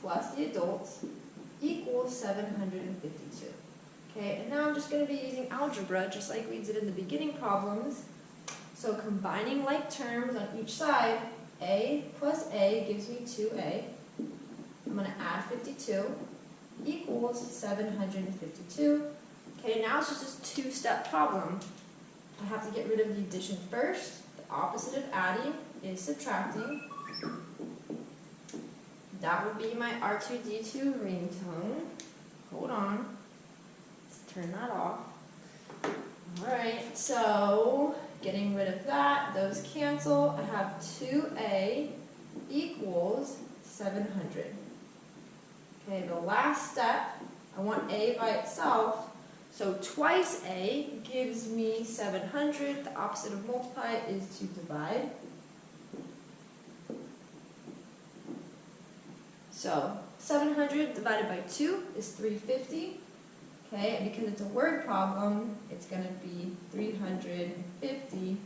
plus the adults equals 752. Okay, and now I'm just going to be using algebra just like we did in the beginning problems. So combining like terms on each side, a plus a gives me 2a. I'm going to add 52 equals 752. Okay, now it's just a two-step problem. I have to get rid of the addition first. The opposite of adding is subtracting. That would be my R2D2 ringtone. Hold on. Let's turn that off. Alright, so getting rid of that, those cancel. I have 2a equals 700. Okay, the last step, I want a by itself. So twice a gives me 700. The opposite of multiply is to divide. So 700 divided by 2 is 350. Okay, and because it's a word problem, it's going to be 350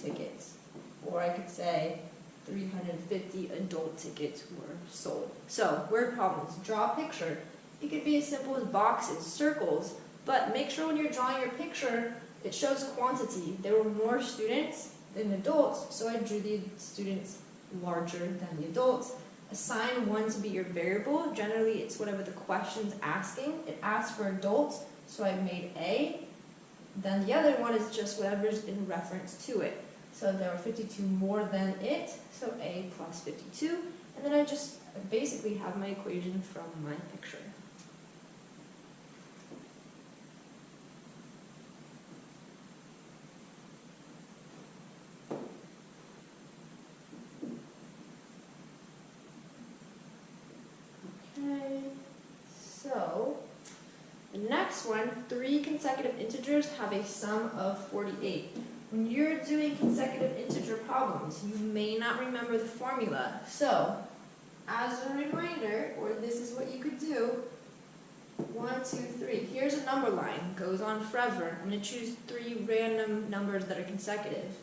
tickets. Or I could say 350 adult tickets were sold. So, word problems. Draw a picture. It could be as simple as boxes, circles, but make sure when you're drawing your picture, it shows quantity. There were more students than adults, so I drew the students larger than the adults. Assign one to be your variable. Generally, it's whatever the question's asking. It asks for adults, so I made A. Then the other one is just whatever's in reference to it. So there were 52 more than it, so A plus 52. And then I just basically have my equation from my picture. Okay, so the next one, 3 consecutive integers have a sum of 48. When you're doing consecutive integer problems, you may not remember the formula. So, as a reminder, or this is what you could do, 1, 2, 3. Here's a number line, goes on forever. I'm going to choose 3 random numbers that are consecutive.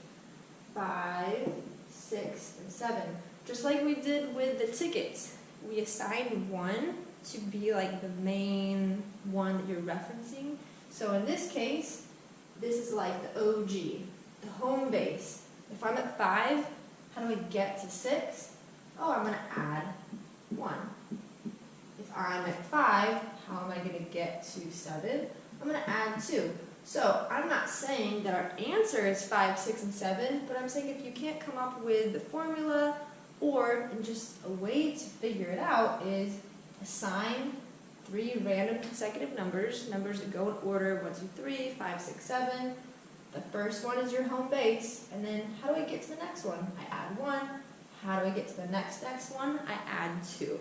5, 6, and 7. Just like we did with the tickets, we assigned 1 to be like the main one that you're referencing. So in this case, this is like the OG, the home base. If I'm at 5, how do I get to 6? Oh, I'm going to add 1. If I'm at 5, how am I going to get to 7? I'm going to add 2. So I'm not saying that our answer is 5, 6, and 7, but I'm saying if you can't come up with the formula, or in just a way to figure it out is assign 3 random consecutive numbers that go in order 1, 2, 3, 5, 6, 7. The first one is your home base, and then how do I get to the next one? I add 1. How do I get to the next one? I add 2.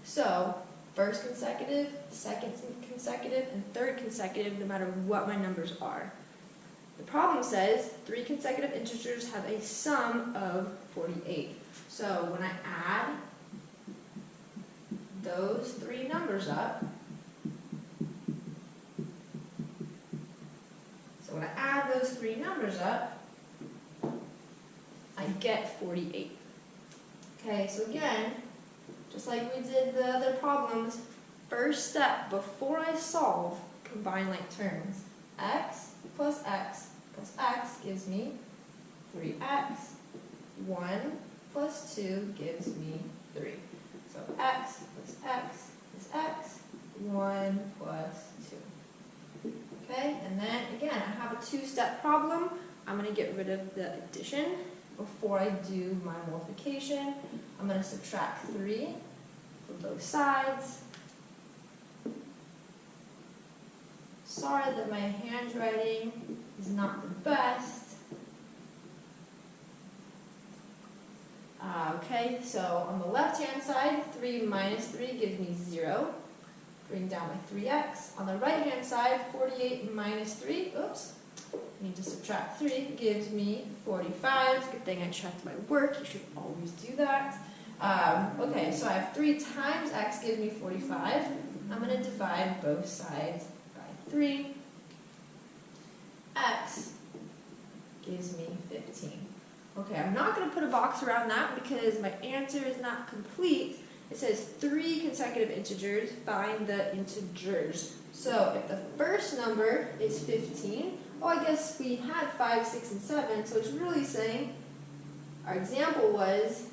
So first consecutive, second consecutive, and third consecutive, no matter what my numbers are. The problem says 3 consecutive integers have a sum of 48. So when I add those 3 numbers up, I get 48. Okay, so again, just like we did the other problems, first step, before I solve, combine like terms. X plus x plus x gives me 3x. 1 plus 2 gives me 3. So x plus x is x, 1 plus 2. Okay, and then again, I have a 2-step problem. I'm going to get rid of the addition before I do my multiplication. I'm going to subtract 3 from both sides. Sorry that my handwriting is not the best. Okay, so on the left-hand side, 3 minus 3 gives me 0. Bring down my 3x. On the right-hand side, 48 minus 3, oops, I need to subtract 3, gives me 45. Good thing I checked my work. You should always do that. Okay, so I have 3 times x gives me 45. I'm going to divide both sides by 3. X gives me 15. Okay, I'm not going to put a box around that because my answer is not complete It says 3 consecutive integers, find the integers. So if the first number is 15, oh, I guess we had 5, 6, and 7, so it's really saying our example was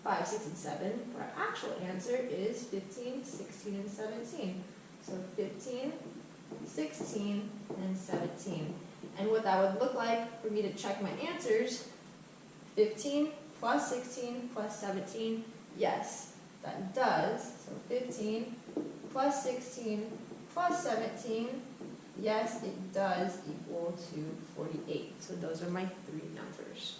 5, 6, and 7, but our actual answer is 15, 16, and 17. So 15, 16, and 17. And what that would look like for me to check my answers, 15 plus 16 plus 17, yes, that does. So 15 plus 16 plus 17, yes, it does equal to 48. So those are my 3 numbers.